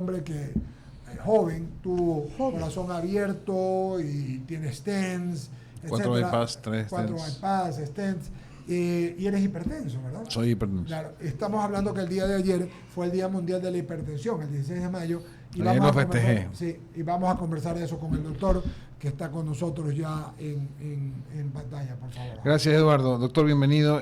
hombre que joven, tuvo corazón abierto y tiene stents, 4 etcétera, bypass, 3 4 stents. bypass, stents, y eres hipertenso, ¿verdad? Soy hipertenso. Claro, estamos hablando que el día de ayer fue el Día Mundial de la Hipertensión, el 16 de mayo, y Ayer lo conversar, festejé. sí, y vamos a conversar de eso con el doctor que está con nosotros ya en pantalla, por favor. Gracias, Eduardo. Doctor, bienvenido.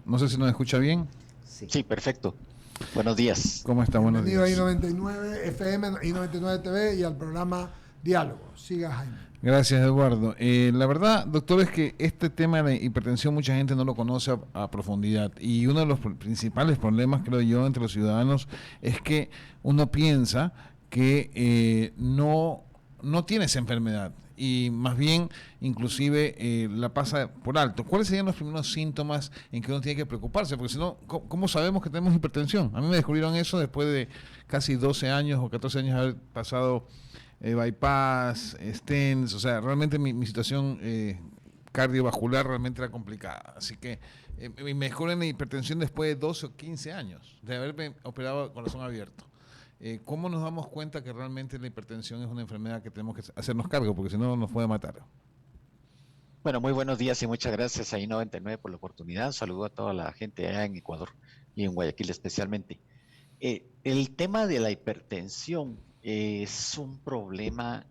No sé si nos escucha bien. Sí, perfecto. Buenos días. ¿Cómo está? Buenos Bienvenido días. a I99 FM, I99 TV y al programa Diálogo. Siga, Jaime. Gracias, Eduardo. La verdad, doctor, es que este tema de hipertensión mucha gente no lo conoce a profundidad, y uno de los principales problemas, creo yo, entre los ciudadanos es que uno piensa que no tiene esa enfermedad y más bien inclusive la pasa por alto. ¿Cuáles serían los primeros síntomas en que uno tiene que preocuparse? Porque si no, ¿cómo sabemos que tenemos hipertensión? A mí me descubrieron eso después de casi 12 años o 14 años de haber pasado bypass, stents, o sea, realmente mi situación cardiovascular realmente era complicada. Así que me descubren la hipertensión después de 12 o 15 años de haberme operado corazón abierto. ¿Cómo nos damos cuenta que realmente la hipertensión es una enfermedad que tenemos que hacernos cargo? Porque si no, nos puede matar. Bueno, muy buenos días y muchas gracias a I99 por la oportunidad. Saludo a toda la gente allá en Ecuador y en Guayaquil especialmente. El tema de la hipertensión es un problema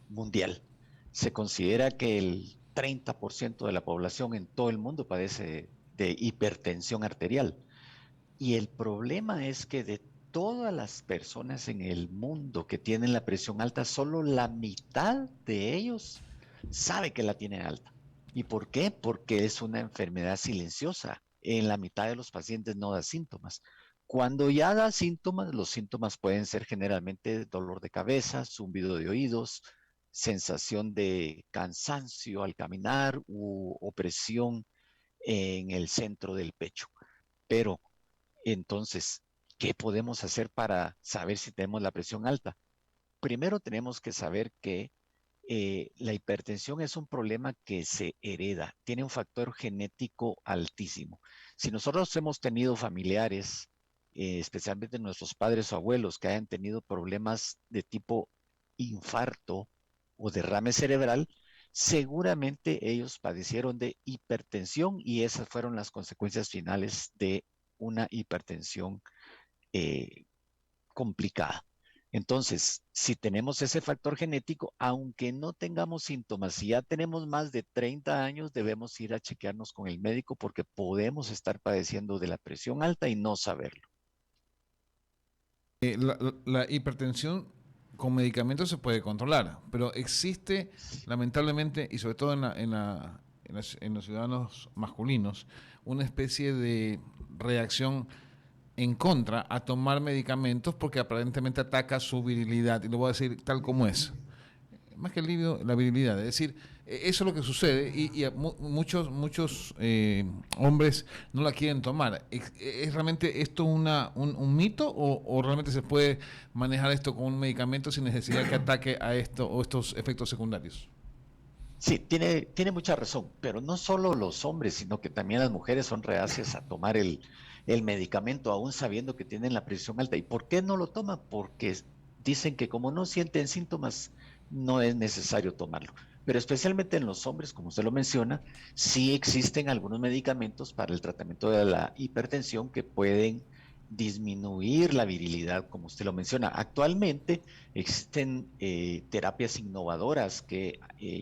mundial. Se considera que el 30% de la población en todo el mundo padece de hipertensión arterial. Y el problema es que de todas las personas en el mundo que tienen la presión alta, solo la mitad de ellos sabe que la tienen alta. ¿Y por qué? Porque es una enfermedad silenciosa. En la mitad de los pacientes no da síntomas. Cuando ya da síntomas, los síntomas pueden ser generalmente dolor de cabeza, zumbido de oídos, sensación de cansancio al caminar u opresión en el centro del pecho. Pero entonces, ¿qué podemos hacer para saber si tenemos la presión alta? Primero tenemos que saber que la hipertensión es un problema que se hereda, tiene un factor genético altísimo. Si nosotros hemos tenido familiares, especialmente nuestros padres o abuelos, que hayan tenido problemas de tipo infarto o derrame cerebral, seguramente ellos padecieron de hipertensión y esas fueron las consecuencias finales de una hipertensión eh, complicada. Entonces, si tenemos ese factor genético, aunque no tengamos síntomas, si ya tenemos más de 30 años, debemos ir a chequearnos con el médico porque podemos estar padeciendo de la presión alta y no saberlo. La hipertensión con medicamentos se puede controlar, pero existe lamentablemente, y sobre todo en los ciudadanos masculinos, una especie de reacción en contra a tomar medicamentos porque aparentemente ataca su virilidad, y lo voy a decir tal como es. Más que el libido, la virilidad. Es decir, eso es lo que sucede y muchos hombres no la quieren tomar. ¿Es realmente esto un mito o realmente se puede manejar esto con un medicamento sin necesidad que ataque a esto o estos efectos secundarios? Sí, tiene mucha razón, pero no solo los hombres, sino que también las mujeres son reacias a tomar el medicamento, aún sabiendo que tienen la presión alta. ¿Y por qué no lo toman? Porque dicen que como no sienten síntomas, no es necesario tomarlo. Pero especialmente en los hombres, como usted lo menciona, sí existen algunos medicamentos para el tratamiento de la hipertensión que pueden disminuir la virilidad, como usted lo menciona. Actualmente existen terapias innovadoras que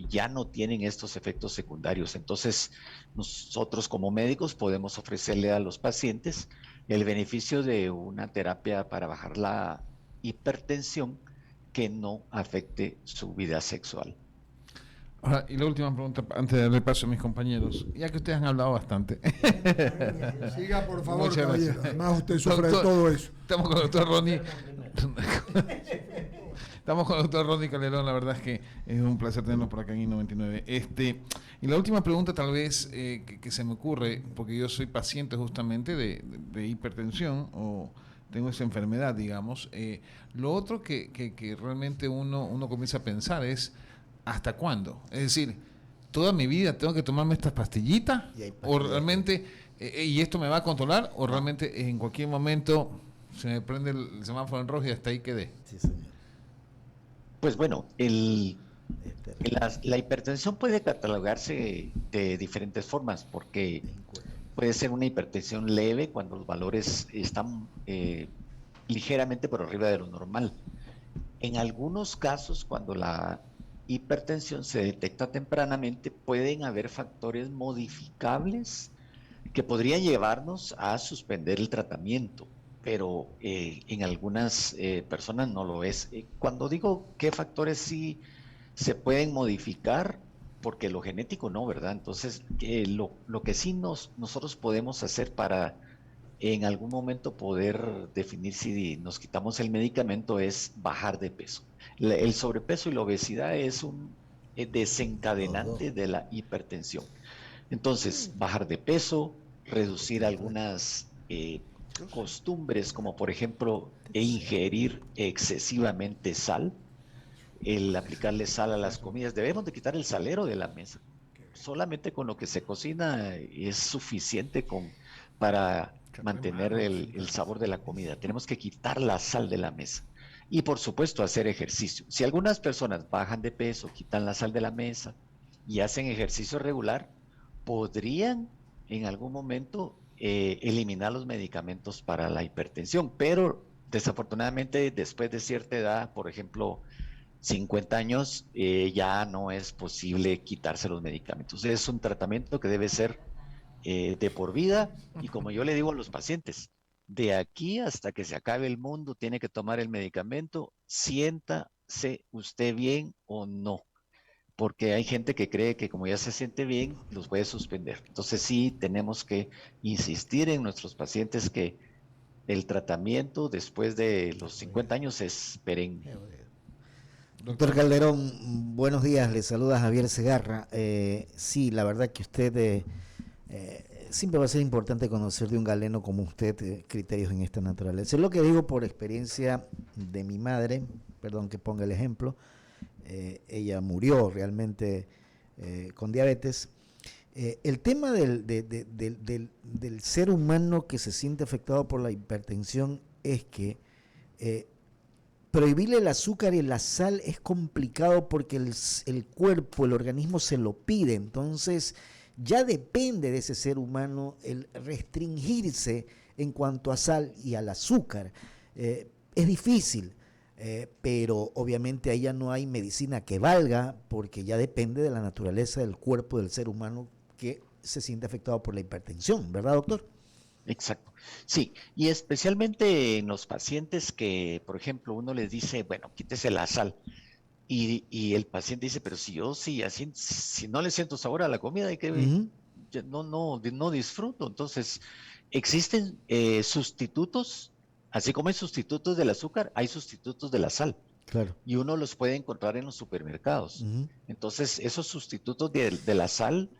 ya no tienen estos efectos secundarios. Entonces, nosotros como médicos podemos ofrecerle a los pacientes el beneficio de una terapia para bajar la hipertensión que no afecte su vida sexual. Ahora, y la última pregunta, antes de darle paso a mis compañeros, ya que ustedes han hablado bastante. Siga, por favor, Muchas caballero. gracias. Además, usted sufre Doctor, de todo eso. Estamos con el doctor Ronnie. Estamos con el doctor Ronnie Calderón, la verdad es que es un placer tenerlo por acá en I99. Y la última pregunta tal vez que se me ocurre, porque yo soy paciente justamente de hipertensión o tengo esa enfermedad, digamos. Lo otro que realmente uno comienza a pensar es, ¿hasta cuándo? Es decir, ¿toda mi vida tengo que tomarme estas pastillitas? ¿O realmente, y esto me va a controlar? ¿O realmente en cualquier momento Se me prende el semáforo en rojo y hasta ahí quedé. Sí, señor. Pues bueno, Este, la hipertensión puede catalogarse de diferentes formas, porque puede ser una hipertensión leve cuando los valores están ligeramente por arriba de lo normal. En algunos casos, cuando la hipertensión se detecta tempranamente, pueden haber factores modificables que podrían llevarnos a suspender el tratamiento, pero en algunas personas no lo es. Cuando digo qué factores sí se pueden modificar, porque lo genético no, ¿verdad? Entonces, lo que sí nosotros podemos hacer para en algún momento poder definir si nos quitamos el medicamento es bajar de peso. El sobrepeso y la obesidad es un desencadenante de la hipertensión. Entonces, bajar de peso, reducir algunas costumbres, como por ejemplo ingerir excesivamente sal, el aplicarle sal a las comidas. Debemos de quitar el salero de la mesa. Solamente con lo que se cocina es suficiente para mantener el sabor de la comida. Tenemos que quitar la sal de la mesa. Y por supuesto, hacer ejercicio. Si algunas personas bajan de peso, quitan la sal de la mesa y hacen ejercicio regular, podrían en algún momento eliminar los medicamentos para la hipertensión. Pero desafortunadamente, después de cierta edad, por ejemplo, 50 años, ya no es posible quitarse los medicamentos. Es un tratamiento que debe ser de por vida, y como yo le digo a los pacientes, de aquí hasta que se acabe el mundo tiene que tomar el medicamento, siéntase usted bien o no, porque hay gente que cree que como ya se siente bien, los puede suspender. Entonces sí tenemos que insistir en nuestros pacientes que el tratamiento después de los 50 años es perenne. Doctor Calderón, buenos días, le saluda Javier Segarra. Sí, la verdad que usted siempre va a ser importante conocer de un galeno como usted criterios en esta naturaleza. Es lo que digo por experiencia de mi madre, perdón que ponga el ejemplo. Ella murió realmente con diabetes. El tema del ser humano que se siente afectado por la hipertensión es que prohibirle el azúcar y la sal es complicado porque el cuerpo, el organismo se lo pide. Entonces ya depende de ese ser humano el restringirse en cuanto a sal y al azúcar. Es difícil, pero obviamente ahí ya no hay medicina que valga porque ya depende de la naturaleza del cuerpo del ser humano que se siente afectado por la hipertensión, ¿verdad, doctor? Exacto. Sí, y especialmente en los pacientes que, por ejemplo, uno les dice, bueno, quítese la sal. Y el paciente dice, pero si yo sí, así, si no le siento sabor a la comida, hay que, no disfruto. Entonces, existen sustitutos, así como hay sustitutos del azúcar, hay sustitutos de la sal. Claro. Y uno los puede encontrar en los supermercados. Entonces, esos sustitutos de la sal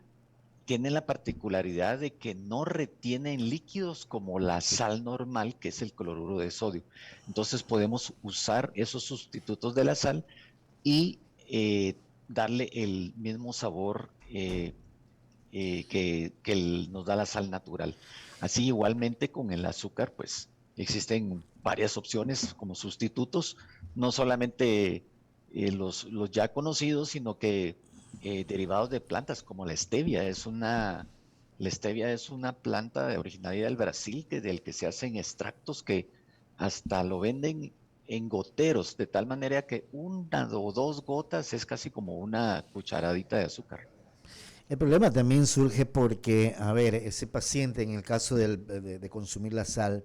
tienen la particularidad de que no retienen líquidos como la sal normal, que es el cloruro de sodio. Entonces podemos usar esos sustitutos de la sal y darle el mismo sabor que nos da la sal natural. Así igualmente con el azúcar, pues existen varias opciones como sustitutos, no solamente los ya conocidos, sino que derivados de plantas como la stevia. La stevia es una planta originaria del Brasil del que se hacen extractos que hasta lo venden en goteros, de tal manera que una o dos gotas es casi como una cucharadita de azúcar. El problema también surge porque, a ver, ese paciente en el caso de consumir la sal,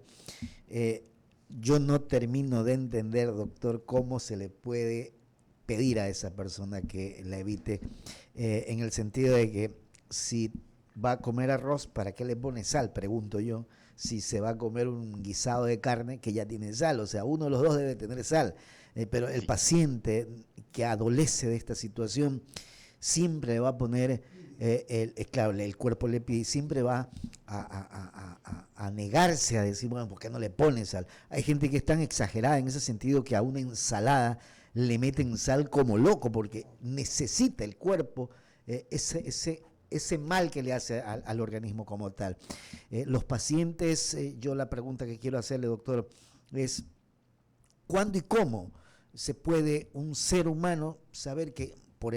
yo no termino de entender, doctor, cómo se le puede pedir a esa persona que la evite, en el sentido de que si va a comer arroz, ¿para qué le pone sal? Pregunto yo. Si se va a comer un guisado de carne que ya tiene sal, o sea, uno de los dos debe tener sal, pero el paciente que adolece de esta situación siempre le va a poner, claro, el cuerpo le pide, siempre va a negarse a decir, bueno, ¿por qué no le pone sal? Hay gente que es tan exagerada en ese sentido que a una ensalada le meten sal como loco porque necesita el cuerpo ese mal que le hace al organismo como tal. Los pacientes, yo la pregunta que quiero hacerle, doctor, es cuándo y cómo se puede un ser humano saber que por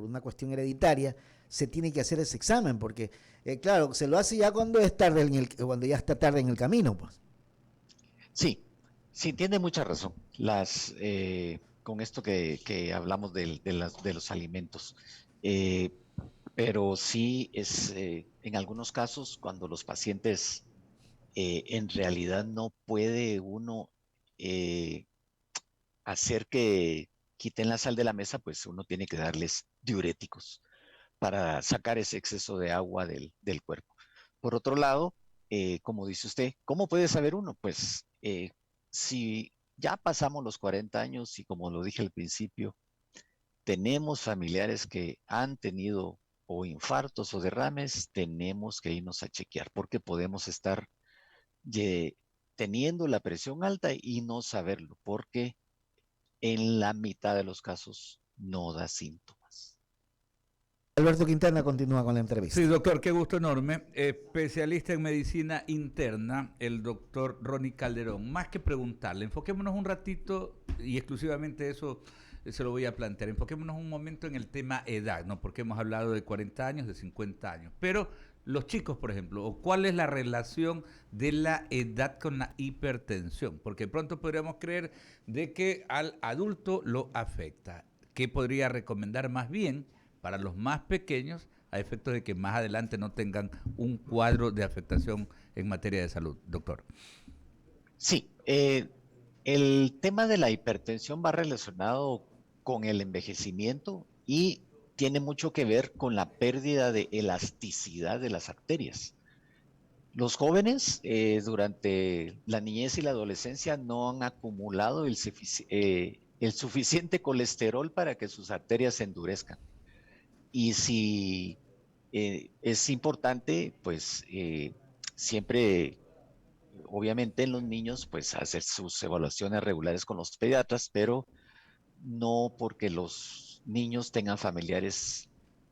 una cuestión hereditaria se tiene que hacer ese examen, porque claro, se lo hace ya cuando es tarde cuando ya está tarde en el camino, pues. Sí, sí, tiene mucha razón. Con esto que hablamos de los alimentos. Eh, pero sí en algunos casos, cuando los pacientes en realidad no puede uno eh, hacer que quiten la sal de la mesa, pues uno tiene que darles diuréticos para sacar ese exceso de agua del cuerpo. Por otro lado, como dice usted, ¿cómo puede saber uno? Pues si ya pasamos los 40 años y como lo dije al principio, tenemos familiares que han tenido o infartos o derrames, tenemos que irnos a chequear porque podemos estar ye- teniendo la presión alta y no saberlo, porque en la mitad de los casos no da síntomas. Alberto Quintana continúa con la Sí, entrevista. doctor, qué gusto enorme. Especialista en medicina interna, el doctor Ronnie Calderón. Más que preguntarle, enfoquémonos un ratito y exclusivamente eso se lo voy a plantear. Enfoquémonos un momento en el tema edad, ¿no? Porque hemos hablado de 40 años, de 50 años. Pero los chicos, por ejemplo, ¿o cuál es la relación de la edad con la hipertensión? Porque pronto podríamos creer de que al adulto lo afecta. ¿Qué podría recomendar más bien para los más pequeños a efectos de que más adelante no tengan un cuadro de afectación en materia de salud, doctor? Sí, el tema de la hipertensión va relacionado con el envejecimiento y tiene mucho que ver con la pérdida de elasticidad de las arterias. Los jóvenes durante la niñez y la adolescencia no han acumulado el suficiente colesterol para que sus arterias se endurezcan. Y si es importante, pues siempre, obviamente en los niños, pues hacer sus evaluaciones regulares con los pediatras, pero no porque los niños tengan familiares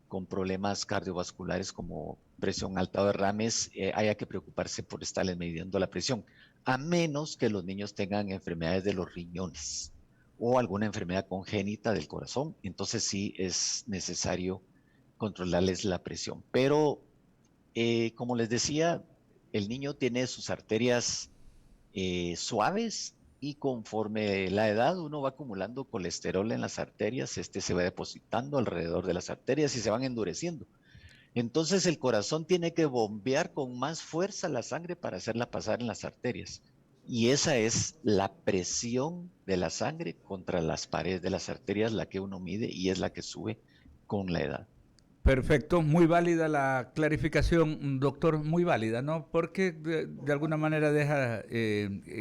con problemas cardiovasculares como presión alta o derrames, haya que preocuparse por estarles midiendo la presión, a menos que los niños tengan enfermedades de los riñones o alguna enfermedad congénita del corazón, entonces sí es necesario controlarles la presión. Pero, como les decía, el niño tiene sus arterias suaves y conforme la edad uno va acumulando colesterol en las arterias, este se va depositando alrededor de las arterias y se van endureciendo. Entonces el corazón tiene que bombear con más fuerza la sangre para hacerla pasar en las arterias. Y esa es la presión de la sangre contra las paredes de las arterias, la que uno mide y es la que sube con la edad. Perfecto, muy válida la clarificación, doctor, muy válida, ¿no? Porque de alguna manera deja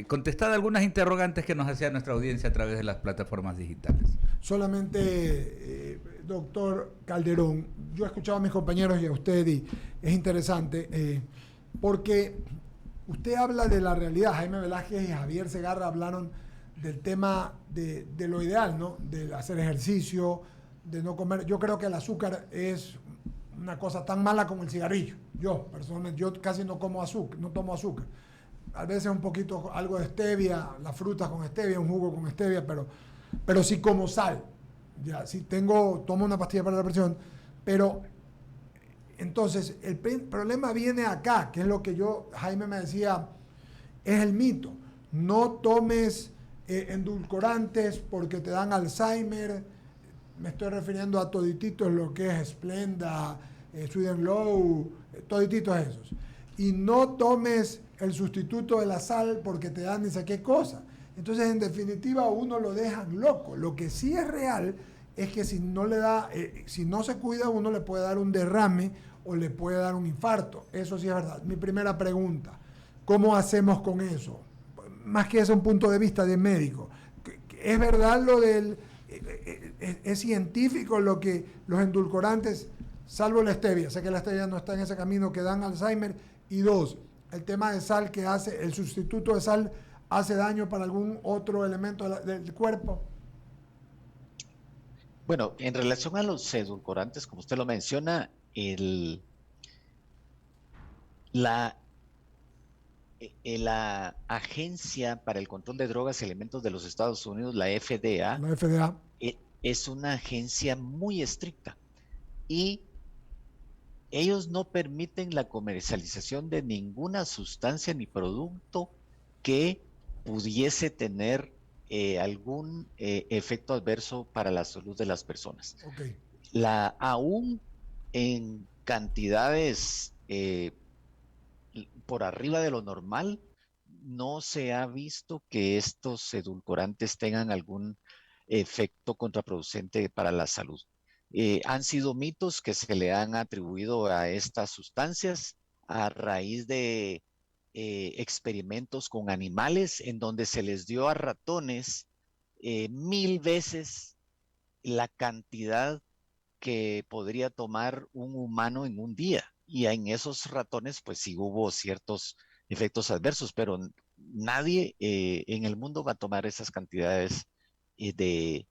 contestada algunas interrogantes que nos hacía nuestra audiencia a través de las plataformas digitales. Solamente, doctor Calderón, yo he escuchado a mis compañeros y a usted y es interesante porque usted habla de la realidad. Jaime Velázquez y Javier Segarra hablaron del tema de lo ideal, ¿no? De hacer ejercicio, de no comer. Yo creo que el azúcar es una cosa tan mala como el cigarrillo. Yo, personalmente, yo casi no como azúcar, no tomo azúcar. A veces un poquito, algo de stevia, las frutas con stevia, un jugo con stevia, pero sí como sal. Ya, sí tomo una pastilla para la presión, pero entonces el problema viene acá, que es lo que Jaime me decía, es el mito. No tomes endulcorantes porque te dan Alzheimer. Me estoy refiriendo a todititos, lo que es Splenda, Sweet and Low, todititos esos. Y no tomes el sustituto de la sal porque te dan ni sé qué cosa. Entonces, en definitiva, uno lo dejan loco. Lo que sí es real es que si no si no se cuida, uno le puede dar un derrame o le puede dar un infarto. Eso sí es verdad. Mi primera pregunta, ¿cómo hacemos con eso? Más que eso, un punto de vista de médico. ¿Es verdad lo del... es científico lo que los endulcorantes, salvo la stevia, sé que la stevia no está en ese camino, que dan Alzheimer? Y dos, el tema de sal que hace, el sustituto de sal hace daño para algún otro elemento del cuerpo. Bueno, en relación a los edulcorantes, como usted lo menciona, la la Agencia para el Control de Drogas y Alimentos de los Estados Unidos, la FDA, La FDA. es una agencia muy estricta y ellos no permiten la comercialización de ninguna sustancia ni producto que pudiese tener algún efecto adverso para la salud de las personas. Ok. Aún en cantidades por arriba de lo normal, no se ha visto que estos edulcorantes tengan algún efecto contraproducente para la salud. Han sido mitos que se le han atribuido a estas sustancias a raíz de experimentos con animales en donde se les dio a ratones 1000 veces la cantidad que podría tomar un humano en un día. Y en esos ratones, pues sí hubo ciertos efectos adversos, pero nadie en el mundo va a tomar esas cantidades de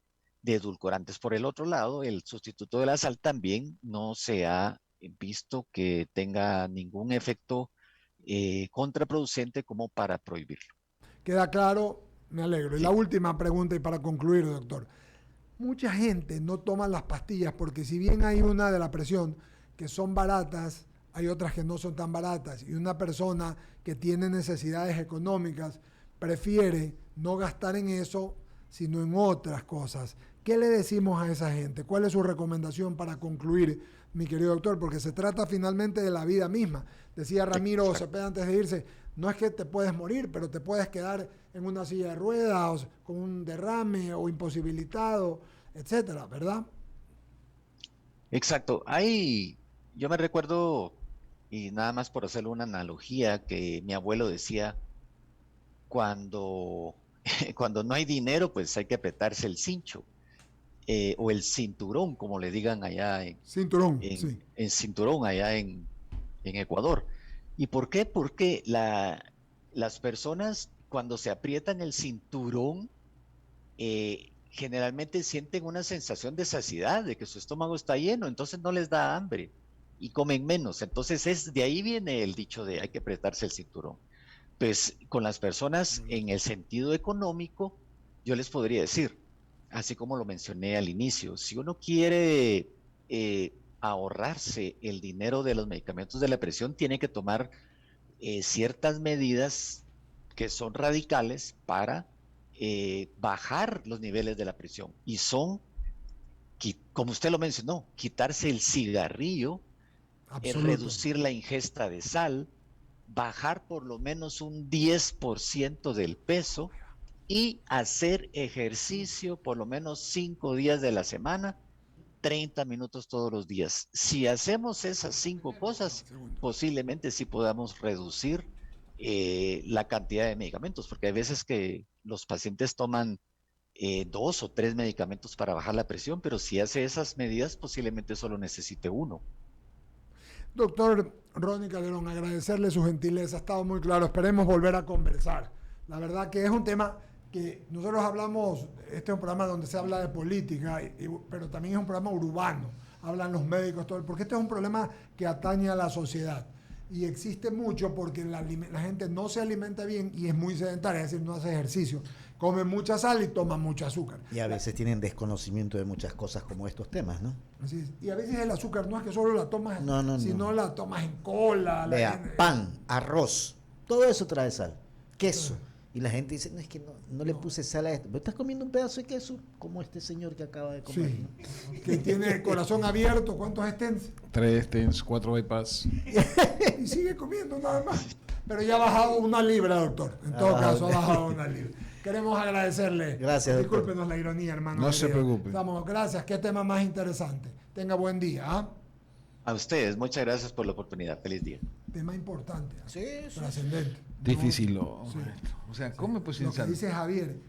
edulcorantes. Por el otro lado, el sustituto de la sal también no se ha visto que tenga ningún efecto contraproducente como para prohibirlo. Queda claro, me alegro. Y la Sí. última pregunta y para concluir, doctor. Mucha gente no toma las pastillas porque si bien hay una de la presión que son baratas, hay otras que no son tan baratas. Y una persona que tiene necesidades económicas prefiere no gastar en eso, sino en otras cosas. ¿Qué le decimos a esa gente? ¿Cuál es su recomendación para concluir, mi querido doctor? Porque se trata finalmente de la vida misma. Decía Ramiro Cepeda antes de irse, no es que te puedes morir, pero te puedes quedar en una silla de ruedas, o con un derrame o imposibilitado, etcétera, ¿verdad? Exacto. Yo me recuerdo, y nada más por hacerle una analogía, que mi abuelo decía, cuando, cuando no hay dinero, pues hay que apretarse el cincho, o el cinturón, como le digan allá Cinturón, sí. en cinturón, allá en Ecuador. ¿Y por qué? Porque las personas cuando se aprietan el cinturón, generalmente sienten una sensación de saciedad, de que su estómago está lleno, entonces no les da hambre y comen menos. Entonces de ahí viene el dicho de hay que apretarse el cinturón. Pues con las personas en el sentido económico, yo les podría decir, así como lo mencioné al inicio, si uno quiere ahorrarse el dinero de los medicamentos de la presión, tiene que tomar ciertas medidas que son radicales para bajar los niveles de la presión. Y son, como usted lo mencionó, quitarse el cigarrillo, Absoluto. reducir la ingesta de sal, bajar por lo menos un 10% del peso y hacer ejercicio por lo menos 5 días de la semana, 30 minutos todos los días. Si hacemos esas 5 cosas, posiblemente sí podamos reducir la cantidad de medicamentos, porque hay veces que los pacientes toman 2 o 3 medicamentos para bajar la presión, pero si hace esas medidas, posiblemente solo necesite uno. Doctor Ronnie Calderón, agradecerle su gentileza, ha estado muy claro, esperemos volver a conversar. La verdad que es un tema que nosotros hablamos, este es un programa donde se habla de política, pero también es un programa urbano, hablan los médicos, todo, porque este es un problema que atañe a la sociedad y existe mucho porque la gente no se alimenta bien y es muy sedentaria, es decir, no hace ejercicio, come mucha sal y toma mucho azúcar. Y a veces tienen desconocimiento de muchas cosas como estos temas, ¿no? Así es. Y a veces el azúcar no es que solo la tomas, sino no. la tomas en cola. Vea, pan, arroz, todo eso trae sal, queso. Y la gente dice, no, es que no le puse sal a esto. Pero estás comiendo un pedazo de queso como este señor que acaba de comer. Sí, ¿no? que tiene el corazón abierto, ¿cuántos stents? 3 stents, 4 bypass. Y sigue comiendo nada más. Pero ya ha bajado 1 libra, doctor. En todo caso, ha bajado 1 libra. Queremos agradecerle. Gracias, doctor. Discúlpenos la ironía, hermano. No se preocupe. Gracias, qué tema más interesante. Tenga buen día. ¿Ah? A ustedes, muchas gracias por la oportunidad. Feliz día. Tema importante, Sí. trascendente. Difícil. Sí. O sea, ¿cómo pues sin Lo que sal? dice Javier,